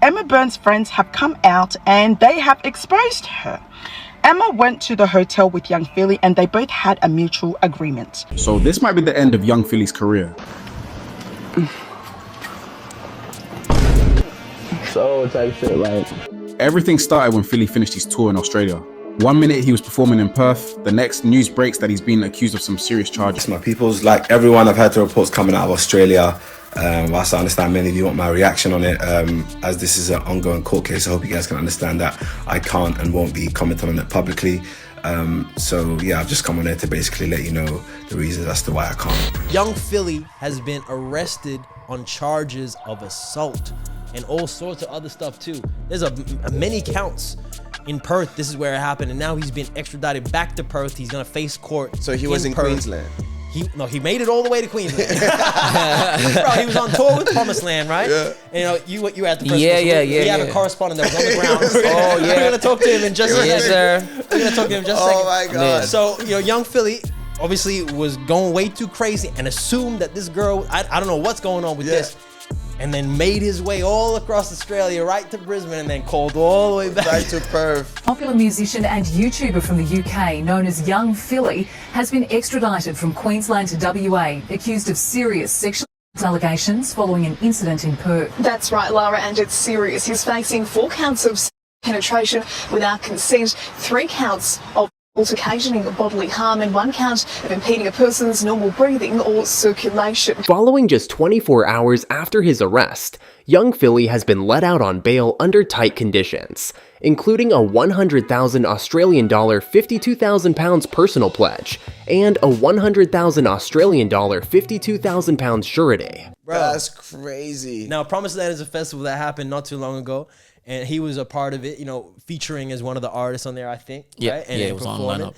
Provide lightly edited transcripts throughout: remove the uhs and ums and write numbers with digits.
Emma Burns' friends have come out and they have exposed her. Emma went to the hotel with young Philly and they both had a mutual agreement. So this might be the end of young Philly's career. So type shit, like. Everything started when Philly finished his tour in Australia. One minute he was performing in Perth, the next news breaks that he's been accused of some serious charges. My people's, like everyone, I've heard the reports coming out of Australia. Whilst I understand many of you want my reaction on it, as this is an ongoing court case, I hope you guys can understand that I can't and won't be commenting on it publicly. So yeah, I've just come on here to basically let you know the reasons as to why I can't. Young Philly has been arrested on charges of assault and all sorts of other stuff too. There's many counts in Perth. This is where it happened, and now he's been extradited back to Perth. He's gonna face court. So he was in Perth. Queensland. He made it all the way to Queensland. Bro, he was on tour with Promised Land, right? Yeah. And you were at the press. We have a correspondent that was on the ground. Oh yeah. We're gonna talk to him in just a second. Sir. We're gonna talk to him in just a second. Oh my God. So young Philly obviously was going way too crazy and assumed that this girl, I don't know what's going on with this, and then made his way all across Australia, right to Brisbane, and then called all the way back. Right to Perth. Popular musician and YouTuber from the UK, known as Young Philly, has been extradited from Queensland to WA, accused of serious sexual allegations following an incident in Perth. That's right, Lara, and it's serious. He's facing 4 counts of penetration without consent, 3 counts of occasioning bodily harm, and 1 count of impeding a person's normal breathing or circulation. Following just 24 hours after his arrest, young Philly has been let out on bail under tight conditions, including a 100,000 Australian dollar, 52,000 pounds personal pledge, and a 100,000 Australian dollar, 52,000 pounds surety. Bro, that's crazy. Now, Promised Land is a festival that happened not too long ago, and he was a part of it, featuring as one of the artists on there, I think. Yeah, right? And it was on the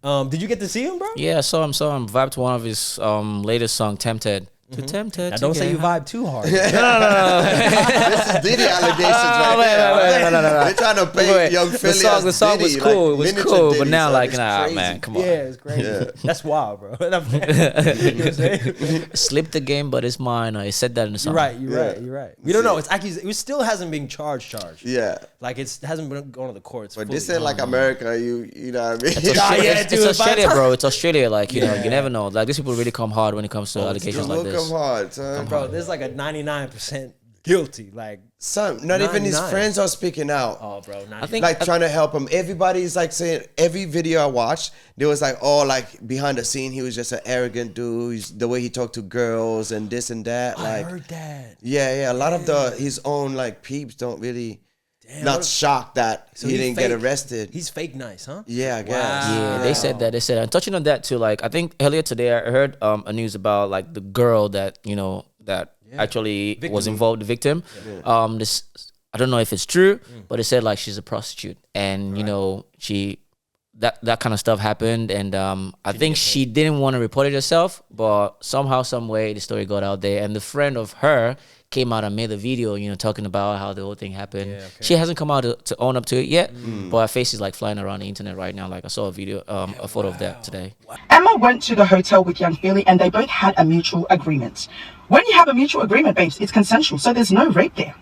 lineup. Did you get to see him, bro? Yeah, I saw him. Vibed to one of his latest song, Tempted. Too tempted. Now, don't say you vibe too hard. No. This is Diddy allegations right there. They're trying to paint young Philly as the song Diddy, was cool. like, it was cool, but now, crazy. man, come on. Yeah, it's crazy. Yeah. That's wild, bro. Slipped the game, but it's mine. I said that in the song. You're right. We don't know. It's accused. It still hasn't been charged. Yeah. Like it hasn't been going to the courts. But this ain't like America. You know what I mean? It's Australia, bro. It's Australia. Like you never know. Like these people really come hard when it comes to allegations like this. Come hard, son. Bro, there's like a 99% guilty. Like some, not 99. Even his friends are speaking out. Oh, bro, trying to help him. Everybody's like saying, every video I watched, there was like, behind the scene, he was just an arrogant dude. The way he talked to girls and this and that. I heard that. Yeah. A lot of his own like peeps don't really. Not shocked that he didn't get arrested. He's fake nice, huh? Yeah, I guess. Wow. Yeah, they said that. And touching on that too, like I think earlier today I heard a news about like the girl that actually was involved, the victim. Yeah. This I don't know if it's true, but it said like she's a prostitute, and she that kind of stuff happened, and I think she didn't want to report it herself, but somehow, some way, the story got out there, and the friend of her came out and made a video, talking about how the whole thing happened. Yeah, okay. She hasn't come out to own up to it yet, but her face is like flying around the internet right now. Like I saw a video, a photo of that today. Emma went to the hotel with young Philly and they both had a mutual agreement. When you have a mutual agreement, babes, it's consensual, so there's no rape there.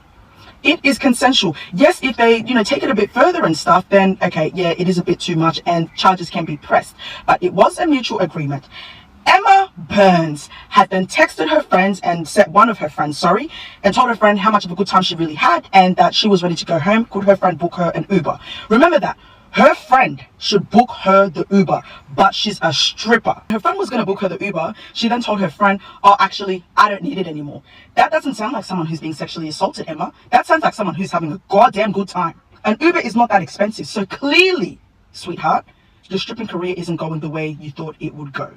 It is consensual. Yes, if they, take it a bit further and stuff, then okay, yeah, it is a bit too much and charges can be pressed. But it was a mutual agreement. Emma Burns had then texted her friends and said one of her friends, and told her friend how much of a good time she really had and that she was ready to go home. Could her friend book her an Uber? Remember that. Her friend should book her the Uber, but she's a stripper. Her friend was going to book her the Uber. She then told her friend, oh, actually, I don't need it anymore. That doesn't sound like someone who's being sexually assaulted, Emma. That sounds like someone who's having a goddamn good time. An Uber is not that expensive. So clearly, sweetheart, your stripping career isn't going the way you thought it would go.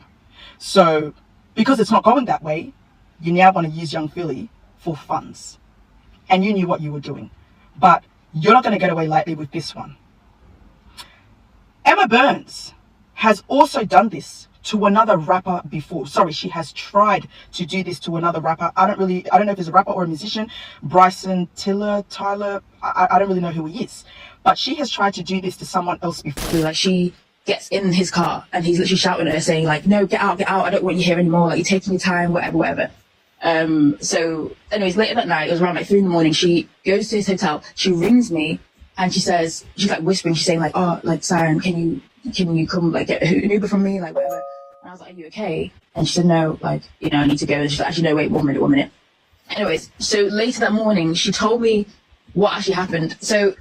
So, because it's not going that way, you now want to use young Philly for funds. And you knew what you were doing. But you're not going to get away lightly with this one. Emma Burns has also done this to another rapper before. She has tried to do this to another rapper. I don't know if it's a rapper or a musician. Bryson Tiller, I don't really know who he is. But she has tried to do this to someone else before. Like she gets in his car and he's literally shouting at her saying like, no, get out, I don't want you here anymore, like you're taking your time, whatever. So anyways, later that night, it was around like 3 a.m, she goes to his hotel, she rings me, and she's like whispering, she's saying like, oh, like, Siren, can you come like get an Uber from me, like whatever. And I was like, are you okay? And she said, no, like, I need to go. And she's like, actually, no, wait, 1 minute. Anyways, so later that morning, she told me what actually happened. So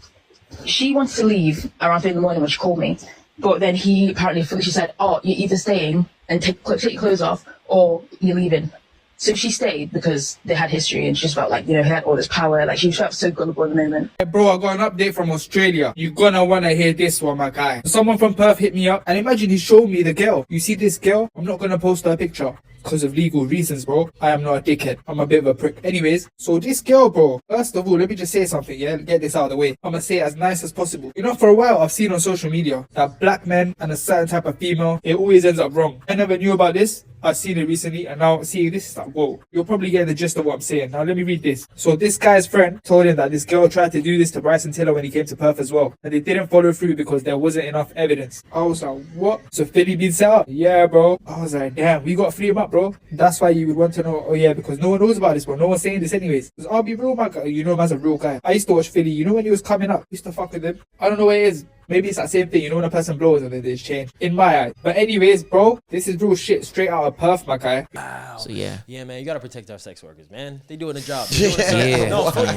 she wanted to leave around 3 a.m. when she called me. But then she said, oh, you're either staying and take your clothes off or you're leaving. So she stayed because they had history and she just felt like, he had all this power. Like she felt so gullible at the moment. Hey bro, I got an update from Australia. You're gonna wanna hear this one, my guy. Someone from Perth hit me up and imagine he showed me the girl. You see this girl? I'm not gonna post her picture because of legal reasons, bro. I am not a dickhead. I'm a bit of a prick. Anyways, so this girl, bro, first of all, let me just say something, yeah? Get this out of the way. I'm gonna say it as nice as possible. For a while, I've seen on social media that black men and a certain type of female, it always ends up wrong. I never knew about this. I've seen it recently, and now seeing this is like, whoa. You're probably getting the gist of what I'm saying. Now let me read this. So this guy's friend told him that this girl tried to do this to Bryson Tiller when he came to Perth as well, and they didn't follow through because there wasn't enough evidence. I was like, what? So Philly been set up? Yeah, bro. I was like, damn, we got to free him up, bro. That's why you would want to know. Oh yeah, because no one knows about this, bro. No one's saying this anyways. Because I'll be real, man. Man's a real guy. I used to watch Philly. When he was coming up, I used to fuck with him. I don't know what it is. Maybe it's that same thing, when a person blows and then there's change. In my eye. But anyways, bro, this is real shit straight out of Perth, my guy. Wow. So yeah. Yeah, man, you gotta protect our sex workers, man. They doing a job. Yeah.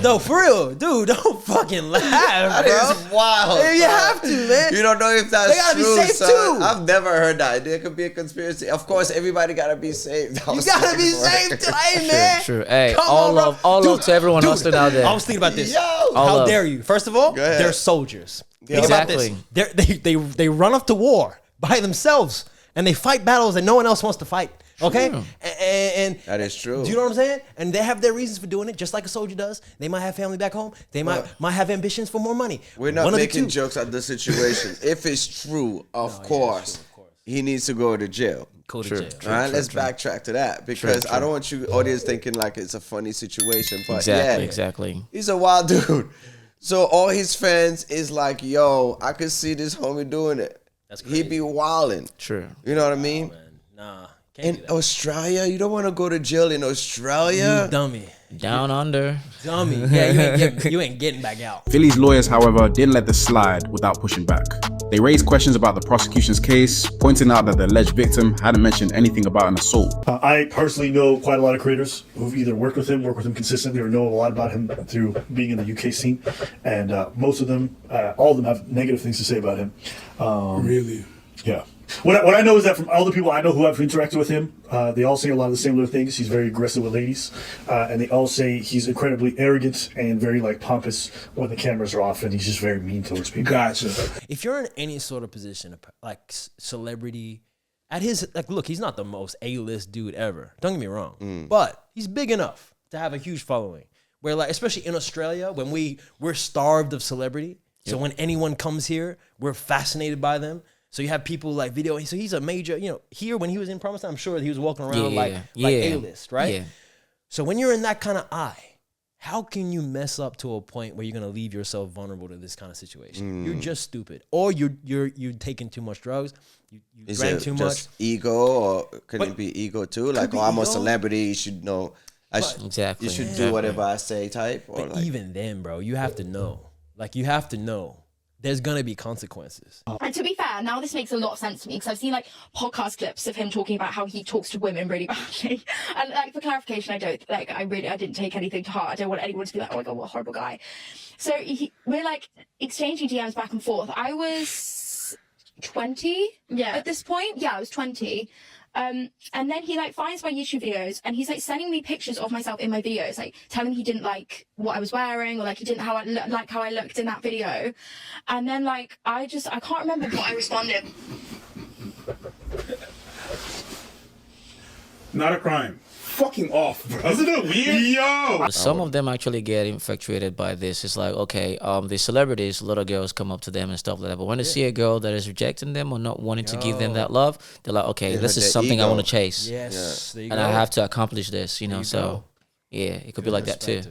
No, for real. Dude, don't fucking laugh, That bro. is wild. You have to, man. You don't know if that's They gotta be true, safe, son. too. I've never heard that. There could be a conspiracy. Of course, everybody gotta be safe. You gotta be safe too, hey, man. True. Hey, Come all on, bro. love to everyone hustling out there. I was thinking about this. Yo. How love. dare you? First of all, Go ahead. they're soldiers. Think Exactly. about this. They run off to war by themselves and they fight battles that no one else wants to fight. Okay? And That is true. do you know what I'm saying? And they have their reasons for doing it, just like a soldier does. They might have family back home. They might have ambitions for more money. We're not One of the making two. jokes at the situation. If it's true, of course, he needs to go to jail. Go to True. jail. All right, let's backtrack to that because I don't want you audience thinking like it's a funny situation. But yeah, Exactly. he's a wild dude. So all his fans is like, yo, I could see this homie doing it. That's crazy. He be wilding. True. You know what I mean? Man, nah. Can't do In that. Australia, you don't want to go to jail in Australia. You dummy. Down under. Dummy. Yeah, you ain't getting back out. Philly's lawyers, however, didn't let this slide without pushing back. They raised questions about the prosecution's case, pointing out that the alleged victim hadn't mentioned anything about an assault. I personally know quite a lot of creators who've either worked with him consistently, or know a lot about him through being in the UK scene. And most of them, all of them have negative things to say about him. Really? Yeah. What I know is that from all the people I know who have interacted with him, they all say a lot of the same little things. He's very aggressive with ladies, and they all say he's incredibly arrogant and very pompous when the cameras are off, and he's just very mean towards people. Gotcha. If you're in any sort of position, like celebrity, at his, look, he's not the most A-list dude ever. Don't get me wrong. But he's big enough to have a huge following. Where, especially in Australia, when we're starved of celebrity. So when anyone comes here, we're fascinated by them. So you have people video. So he's a major, here when he was in Promise, I'm sure he was walking around like A-list, right? Yeah. So when you're in that kind of eye, how can you mess up to a point where you're gonna leave yourself vulnerable to this kind of situation? You're just stupid, or you're taking too much drugs. You drank too much. Just ego, or could it be ego too? Like, I'm a ego. celebrity, you should know. Exactly. You should do whatever I say, type. Or But even then, bro, you have to know. You have to know. There's gonna be consequences. And to be fair, now this makes a lot of sense to me because I've seen podcast clips of him talking about how he talks to women really badly. And for clarification, I didn't take anything to heart. I don't want anyone to be like, oh my god, what a horrible guy. So we're exchanging DMs back and forth. I was 20 at this point. Yeah, I was 20. And then he finds my YouTube videos and he's sending me pictures of myself in my videos, telling me he didn't like what I was wearing, or he didn't how I looked in that video. And then I can't remember what I responded. Not a crime. Fucking off, bro. Isn't it weird? Yo! Some of them actually get infatuated by this. It's okay, the celebrities, little girls come up to them and stuff like that. But when they see a girl that is rejecting them or not wanting to give them that love, they're like, okay, this is something I want to chase. Yes. There you and go. I have to accomplish this, so yeah, it could be like that too.